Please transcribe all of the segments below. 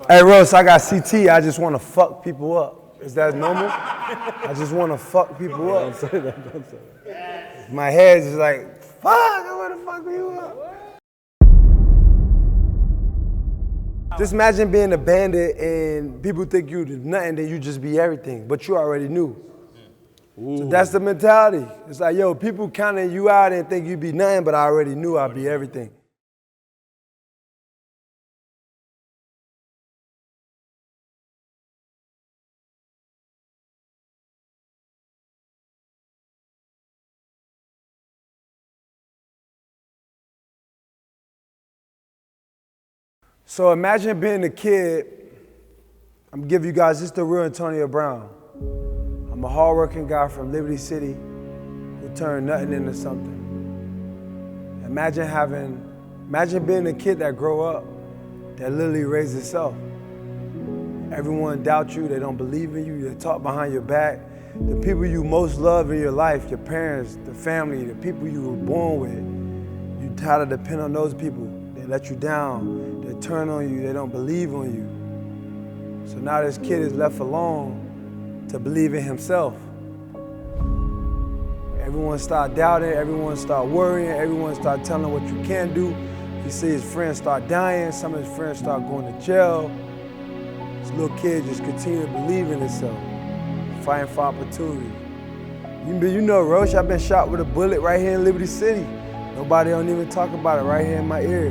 Hey, Rose, I got CT. I just want to fuck people up. Is that normal? I just want to fuck people up. Don't say that, don't say that. My head's just like, fuck, I want to fuck people up. Just imagine being a bandit and people think you do nothing, then you just be everything, but you already knew. So that's the mentality. It's like, yo, people counting you out and think you be nothing, but I already knew I'd be everything. So imagine being a kid. I'm gonna give you guys just the real Antonio Brown. I'm a hardworking guy from Liberty City who turned nothing into something. Imagine being a kid that grow up, that literally raised itself. Everyone doubts you, they don't believe in you, they talk behind your back. The people you most love in your life, your parents, the family, the people you were born with, you try to depend on those people. They let you down, they turn on you, they don't believe on you. So now this kid is left alone to believe in himself. Everyone start doubting, everyone start worrying, everyone start telling him what you can do. You see his friends start dying, some of his friends start going to jail. This little kid just continue to believe in himself, fighting for opportunity. You know, Roche, I've been shot with a bullet right here in Liberty City. Nobody don't even talk about it right here in my ear.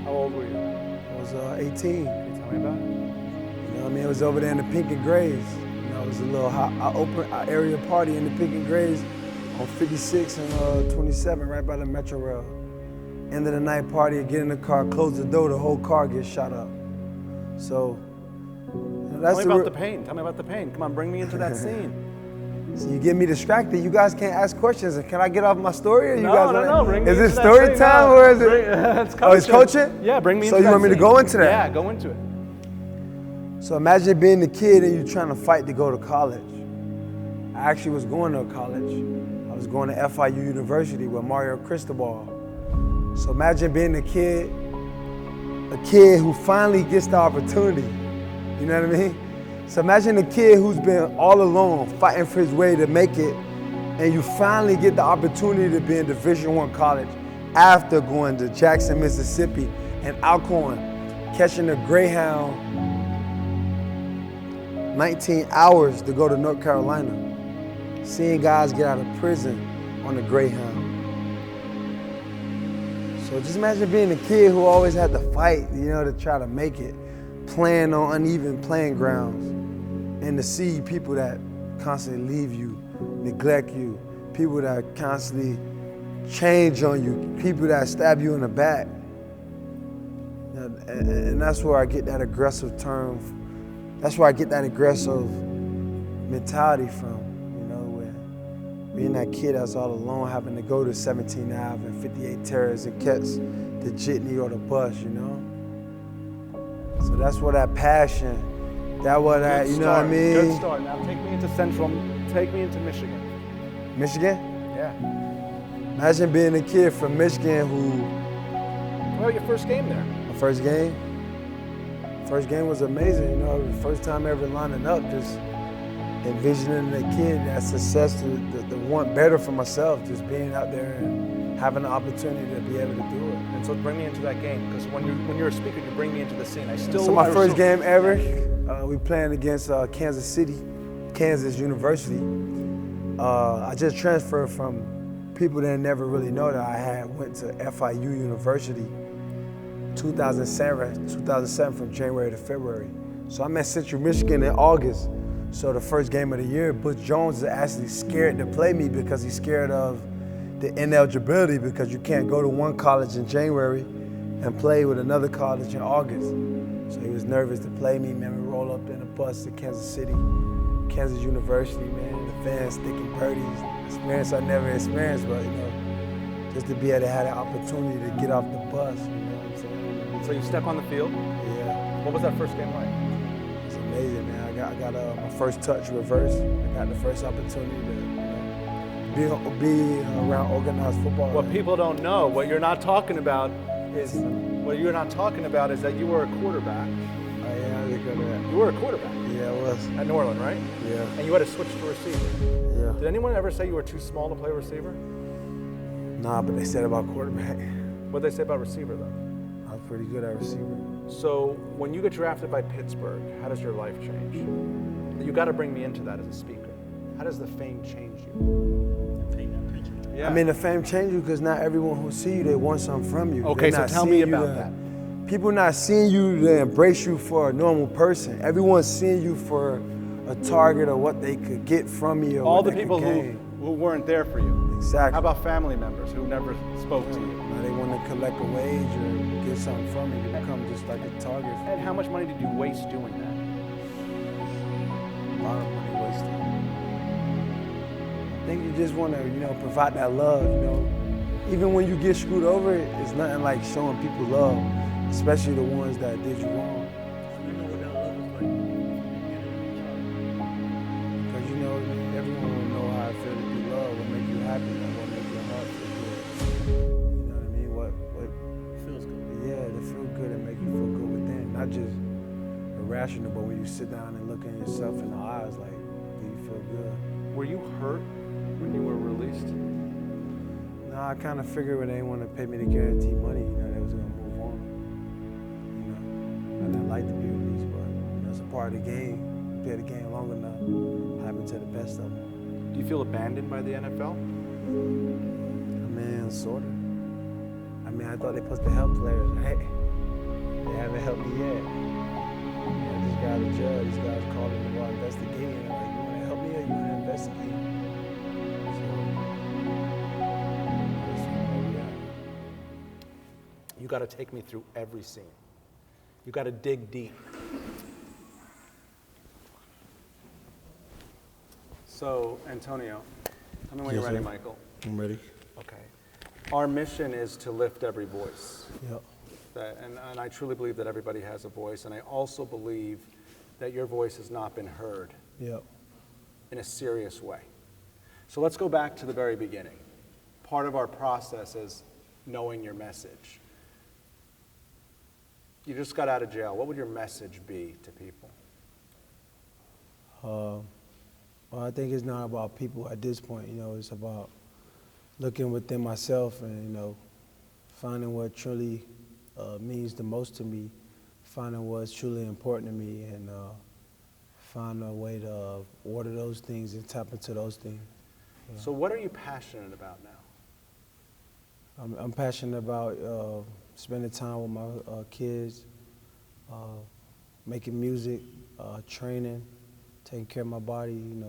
How old were you? I was 18. Can you tell me about it? You know what I mean? It was over there in the Pink and Grays. You know, it was a little open area party in the Pink and Grays on 56 and 27, right by the Metro Rail. End of the night party, get in the car, close the door, the whole car gets shot up. So, you know, that's Tell me about the pain. Tell me about the pain. Come on, bring me into that scene. So you get me distracted. You guys can't ask questions. Can I get off my story? Or you No, guys no. Bring me is into it that story scene. time No. or is it? Oh, it's coaching? Yeah, bring me into that. So that you want me to scene. go into that? Yeah, go into it. So imagine being the kid and you trying to fight to go to college. I actually was going to college. I was going to FIU University with Mario Cristobal. So imagine being a kid who finally gets the opportunity. You know what I mean? So imagine a kid who's been all alone, fighting for his way to make it, and you finally get the opportunity to be in Division I college after going to Jackson, Mississippi, and Alcorn, catching a Greyhound 19 hours to go to North Carolina, seeing guys get out of prison on the Greyhound. So just imagine being a kid who always had to fight, you know, to try to make it, playing on uneven playing grounds, and to see people that constantly leave you, neglect you, people that constantly change on you, people that stab you in the back. And that's where I get that aggressive term. That's where I get that aggressive mentality from, you know, where being that kid that's all alone, having to go to 17th Ave and 58 Terrace and catch the jitney or the bus, you know? So that's where that passion, you know what I mean? Good start. Now take me into Michigan. Michigan? Yeah. Imagine being a kid from Michigan who... What about your first game there? My first game? First game was amazing, you know, the first time ever lining up, just envisioning the kid, that success, the want better for myself, just being out there and having the opportunity to be able to do it. And so bring me into that game, because when you're a speaker, you bring me into the scene. So my first game ever, we playing against Kansas City, Kansas University. I just transferred from people that never really know that I went to FIU University 2007 from January to February. So I'm at Central Michigan in August. So the first game of the year, Butch Jones is actually scared to play me because he's scared of the ineligibility, because you can't go to one college in January and play with another college in August. So he was nervous to play me, man. We roll up in a bus to Kansas City, Kansas University, man. The fans thick and birdies, experience I never experienced, but you know, just to be able to have the opportunity to get off the bus, you know what I'm saying? So you step on the field. Yeah. What was that first game like? It's amazing, man. I got my first touch reverse. I got the first opportunity to be around organized football. What people don't know, what you're not talking about is that you were a quarterback. Yeah, I was a quarterback. You were a quarterback. Yeah, I was. At New Orleans, right? Yeah. And you had to switch to receiver. Yeah. Did anyone ever say you were too small to play receiver? Nah, but they said about quarterback. What'd they say about receiver though? I was pretty good at receiver. So when you get drafted by Pittsburgh, how does your life change? You got to bring me into that as a speaker. How does the fame change you? Paint that picture. Yeah. I mean, the fame changes you because not everyone who see you, they want something from you. Okay, They're so not tell me seeing you about to- that. People not seeing you to embrace you for a normal person. Everyone's seeing you for a target of what they could get from you. Or All what the they people could gain. who weren't there for you. Exactly. How about family members who never spoke to you? Now they want to collect a wage or get something from you. You become just like a target. And how much money did you waste doing that? A lot of money wasted. I think you just want to, provide that love, Even when you get screwed over, it's nothing like showing people love, especially the ones that did you wrong. So you know what that love is like from the beginning of the child. Because everyone will know how it feels to be loved, what make you happy, and what make your heart feel good. You know what I mean? What Feels good. yeah, to feel good and make you feel good within, not just irrational, but when you sit down and look at yourself in the eyes, like, do you feel good? Were you hurt when you were released? No, I kind of figured when they didn't want to pay me the guaranteed money, they was gonna move on. I didn't like to be released, but that's a part of the game. You play the game long enough, happen to the best of them. Do you feel abandoned by the NFL? I mean, sort of. I mean, I thought they supposed to help players, right? They haven't helped me yet. This guy, the judge, these guys calling me while investigating. Like, you want to help me or you want to investigate? So, that's where we are. You got to take me through every scene. You got to dig deep. So, Antonio, tell me when you're Yes, ready, sir. Michael. I'm ready. Okay. Our mission is to lift every voice. Yep. And I truly believe that everybody has a voice, and I also believe that your voice has not been heard Yep. in a serious way. So let's go back to the very beginning. Part of our process is knowing your message. You just got out of jail. What would your message be to people? Well, I think it's not about people at this point. It's about looking within myself and finding what truly means the most to me, finding what's truly important to me, and find a way to order those things and tap into those things. So what are you passionate about now? I'm passionate about spending time with my kids, making music, training, taking care of my body,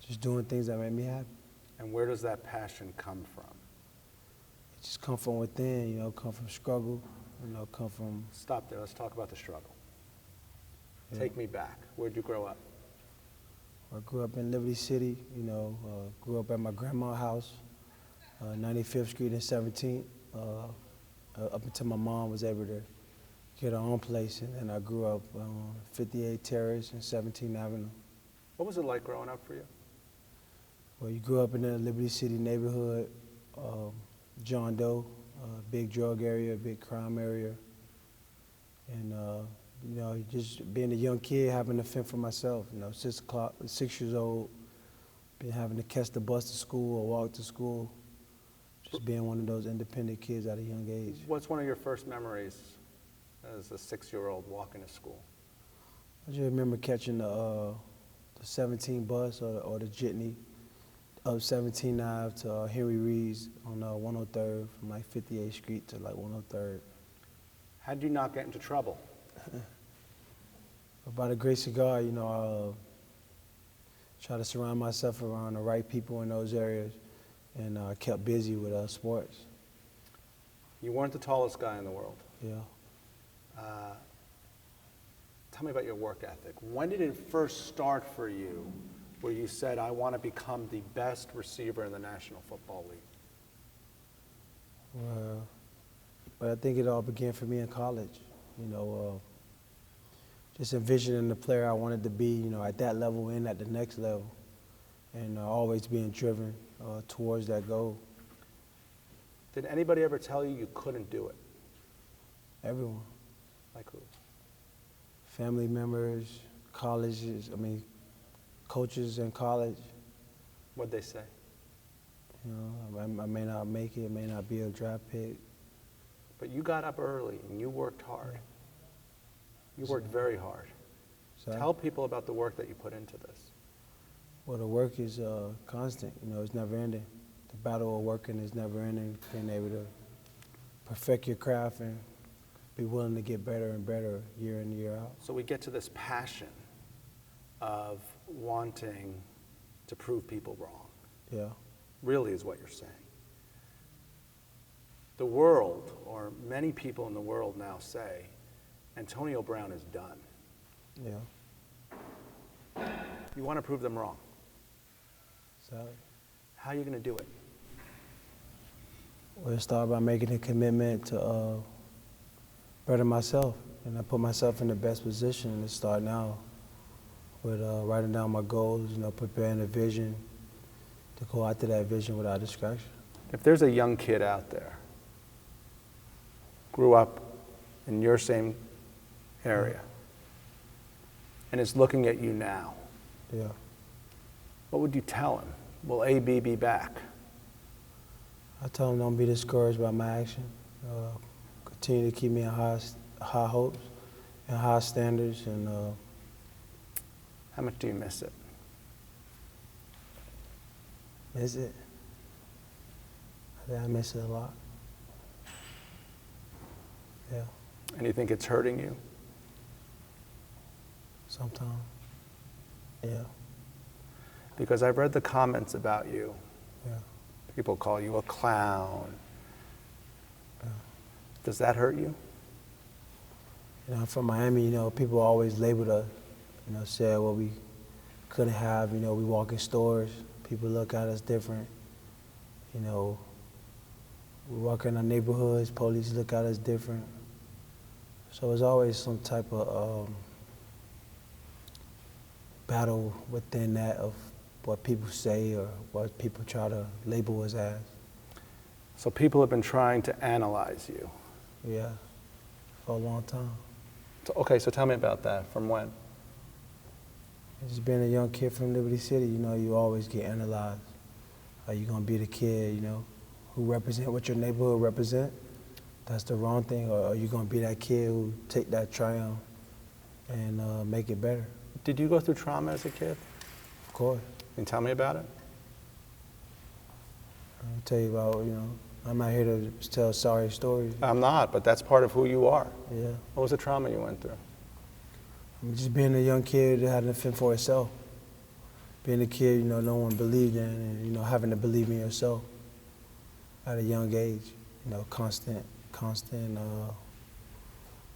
just doing things that make me happy. And where does that passion come from? It just come from within, come from struggle, come from... Stop there. Let's talk about the struggle. Yeah. Take me back. Where'd you grow up? I grew up in Liberty City, grew up at my grandma's house, 95th Street and 17th, up until my mom was able to get her own place, and then I grew up on 58 Terrace and 17th Avenue. What was it like growing up for you? Well, you grew up in the Liberty City neighborhood, John Doe, big drug area, big crime area, and just being a young kid, having to fend for myself. 6 years old, been having to catch the bus to school or walk to school, just being one of those independent kids at a young age. What's one of your first memories as a 6-year-old walking to school? I just remember catching the 17 bus or the jitney up 17th Ave to Henry Reed's on 103rd, from like 58th Street to like 103rd. How did you not get into trouble? By the grace of God, I try to surround myself around the right people in those areas, and I kept busy with sports. You weren't the tallest guy in the world. Yeah. Tell me about your work ethic. When did it first start for you where you said, I want to become the best receiver in the National Football League? But I think it all began for me in college. You know, just envisioning the player I wanted to be, you know, at that level and at the next level. And always being driven towards that goal. Did anybody ever tell you couldn't do it? Everyone. Like who? Family members, colleges, coaches in college. What'd they say? You know, I may not make it, may not be a draft pick. But you got up early and you worked hard. You worked very hard. So Tell people about the work that you put into this. Well, the work is constant. You know, it's never ending. The battle of working is never ending. Being able to perfect your craft and be willing to get better and better year in, year out. So we get to this passion of wanting to prove people wrong. Yeah. Really is what you're saying. The world, or many people in the world now say, Antonio Brown is done. Yeah. You want to prove them wrong. So, How are you going to do it? well, it started by making a commitment to better myself. And I put myself in the best position to start now with writing down my goals, you know, preparing a vision to go after that vision without distraction. If there's a young kid out there, grew up in your same area, and is looking at you now, Yeah. what would you tell him? Will AB be back? I tell them don't be discouraged by my action. Continue to keep me in high hopes and high standards. And How much do you miss it? miss it. I think I miss it a lot. Yeah, And you think it's hurting you? sometimes. Yeah, Because I've read the comments about you. yeah. People call you a clown. Yeah. Does that hurt you? You know, I'm from Miami, you know, people always labeled us, you know, said what we couldn't have. You know, we walk in stores, people look at us different. You know, we walk in our neighborhoods, police look at us different. So it's always some type of battle within that of what people say or what people try to label us as. So people have been trying to analyze you. Yeah, for a long time. So tell me about that. From when? Just being a young kid from Liberty City, you know, you always get analyzed. Are you gonna be the kid, you know, who represent what your neighborhood represent? That's the wrong thing. Or are you gonna be that kid who take that triumph and make it better? Did you go through trauma as a kid? Of course. Can you tell me about it? I'll tell you about, you know, I'm not here to tell sorry stories. I'm not, but that's part of who you are. Yeah. What was the trauma you went through? I'm just being a young kid that had to fend for itself. Being a kid, you know, no one believed in, and, you know, having to believe in yourself at a young age. You know, constant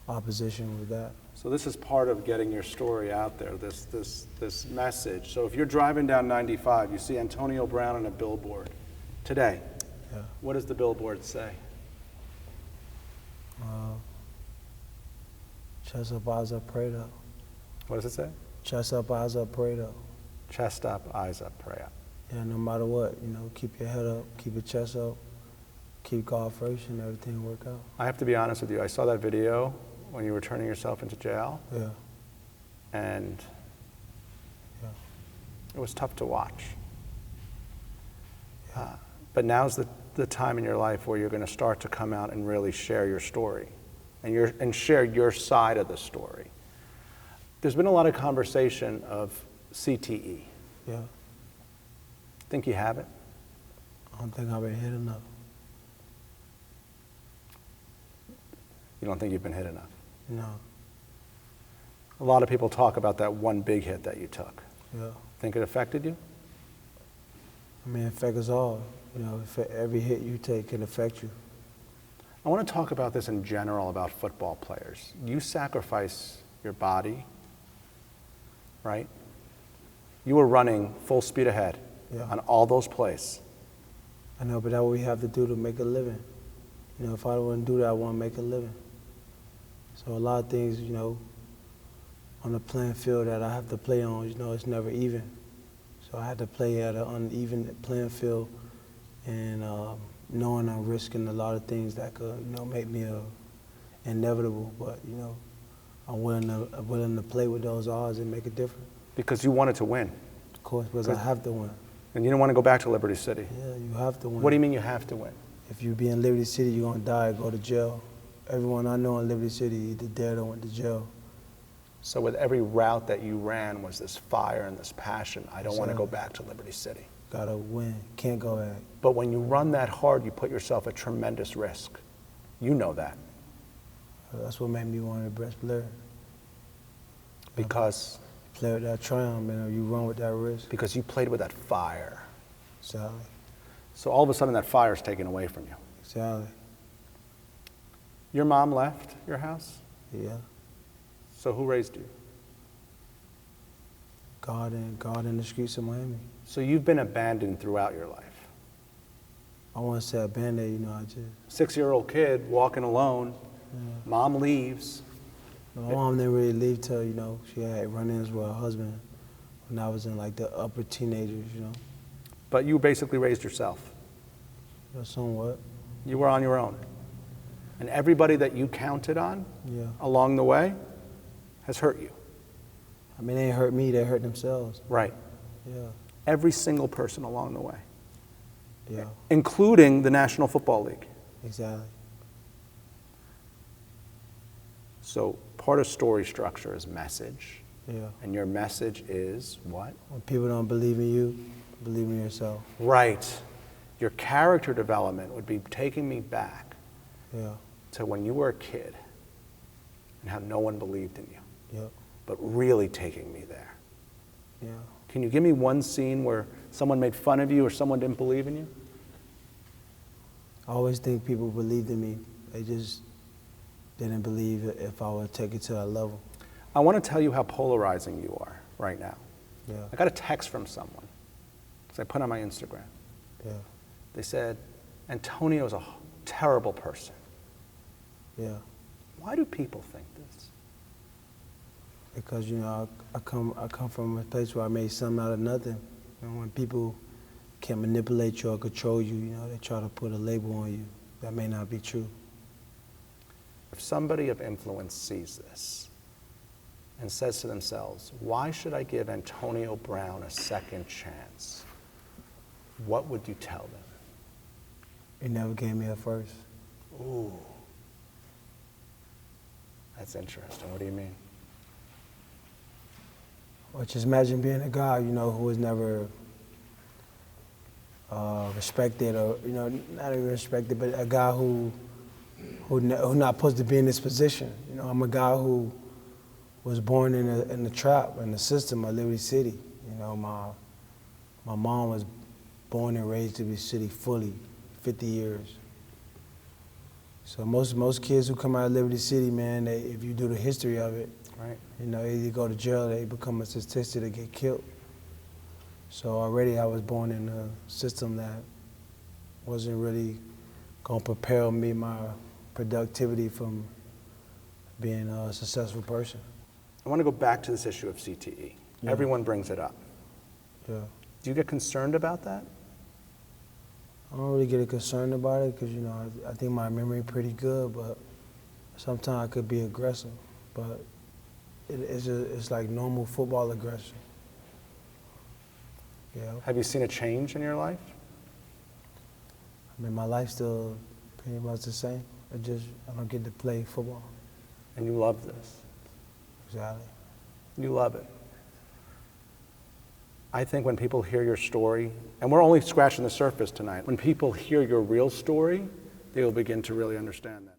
opposition with that. So this is part of getting your story out there, this message. So if you're driving down 95, you see Antonio Brown on a billboard today. Yeah. What does the billboard say? Chest up, eyes up, prayed up. What does it say? Chest up, eyes up, prayed up. Chest up, eyes up, pray up. Yeah, no matter what, you know, keep your head up, keep your chest up, keep God first, and everything will work out. I have to be honest with you. I saw that video when you were turning yourself into jail, Yeah, and yeah. it was tough to watch. But now's the time in your life where you're going to start to come out and really share your story and share your side of the story. There's been a lot of conversation of CTE. Yeah. Think you have it? I don't think I've been hit enough. You don't think you've been hit enough? No. A lot of people talk about that one big hit that you took. Yeah. Think it affected you? I mean, it affects us all. You know, every hit you take can affect you. I want to talk about this in general about football players. You sacrifice your body, right? You were running full speed ahead on all those plays. I know, but that's what we have to do to make a living. You know, if I wouldn't do that, I wouldn't make a living. So a lot of things, you know, on the playing field that I have to play on, you know, it's never even. So I had to play at an uneven playing field, and knowing I'm risking a lot of things that could, you know, make me inevitable. But you know, I'm willing to play with those odds and make a difference. Because you wanted to win. Of course, because I have to win. And you didn't want to go back to Liberty City. Yeah, you have to win. What do you mean you have to win? If you be in Liberty City, you're gonna die or go to jail. Everyone I know in Liberty City either dead or went to jail. So with every route that you ran was this fire and this passion. I don't want to go back to Liberty City. Gotta win, can't go back. But when you run that hard, you put yourself at tremendous risk. You know that. That's what made me one of the best players. Because? Play with that triumph, man. You run with that risk. Because you played with that fire. Exactly. So all of a sudden that fire is taken away from you. Exactly. Your mom left your house? Yeah. So who raised you? God in the streets of Miami. So you've been abandoned throughout your life. I want to say abandoned, you know, I just. 6-year-old kid walking alone. Yeah. Mom leaves. My mom didn't really leave till, you know, she had run-ins with her husband when I was in like the upper teenagers, you know. But you basically raised yourself. Yeah, somewhat. You were on your own. And everybody that you counted on along the way has hurt you. I mean, they ain't hurt me, they hurt themselves. Right. Yeah. Every single person along the way. Yeah. Including the National Football League. Exactly. So part of story structure is message. Yeah. And your message is what? When people don't believe in you, believe in yourself. Right. Your character development would be taking me back to when you were a kid and how no one believed in you. Yep. But really taking me there. Yeah. Can you give me one scene where someone made fun of you or someone didn't believe in you? I always think people believed in me. They just didn't believe if I would take it to that level. I want to tell you how polarizing you are right now. Yeah. I got a text from someone, because I put on my Instagram. Yeah. They said, Antonio's a terrible person. Yeah. Why do people think this? Because, you know, I come from a place where I made something out of nothing. You know, when people can manipulate you or control you, you know, they try to put a label on you that may not be true. If somebody of influence sees this and says to themselves, why should I give Antonio Brown a second chance? What would you tell them? You never gave me a first. Ooh. That's interesting. What do you mean? Well, just imagine being a guy, you know, who was never respected, or, you know, not even respected, but a guy who not supposed to be in this position. You know, I'm a guy who was born in the trap, in the system of Liberty City. You know, my mom was born and raised in Liberty City fully, 50 years. So most kids who come out of Liberty City, man, if you do the history of it, right, you know, either go to jail or they become a statistic to get killed. So already I was born in a system that wasn't really gonna prepare me, my productivity from being a successful person. I want to go back to this issue of CTE. Yeah. Everyone brings it up. Yeah. Do you get concerned about that? I don't really get concerned about it because, you know, I think my memory pretty good, but sometimes I could be aggressive. But it's like normal football aggression. Yeah. Have you seen a change in your life? I mean, my life's still pretty much the same. I don't get to play football. And you love this. Exactly. You love it. I think when people hear your story, and we're only scratching the surface tonight, when people hear your real story, they will begin to really understand that.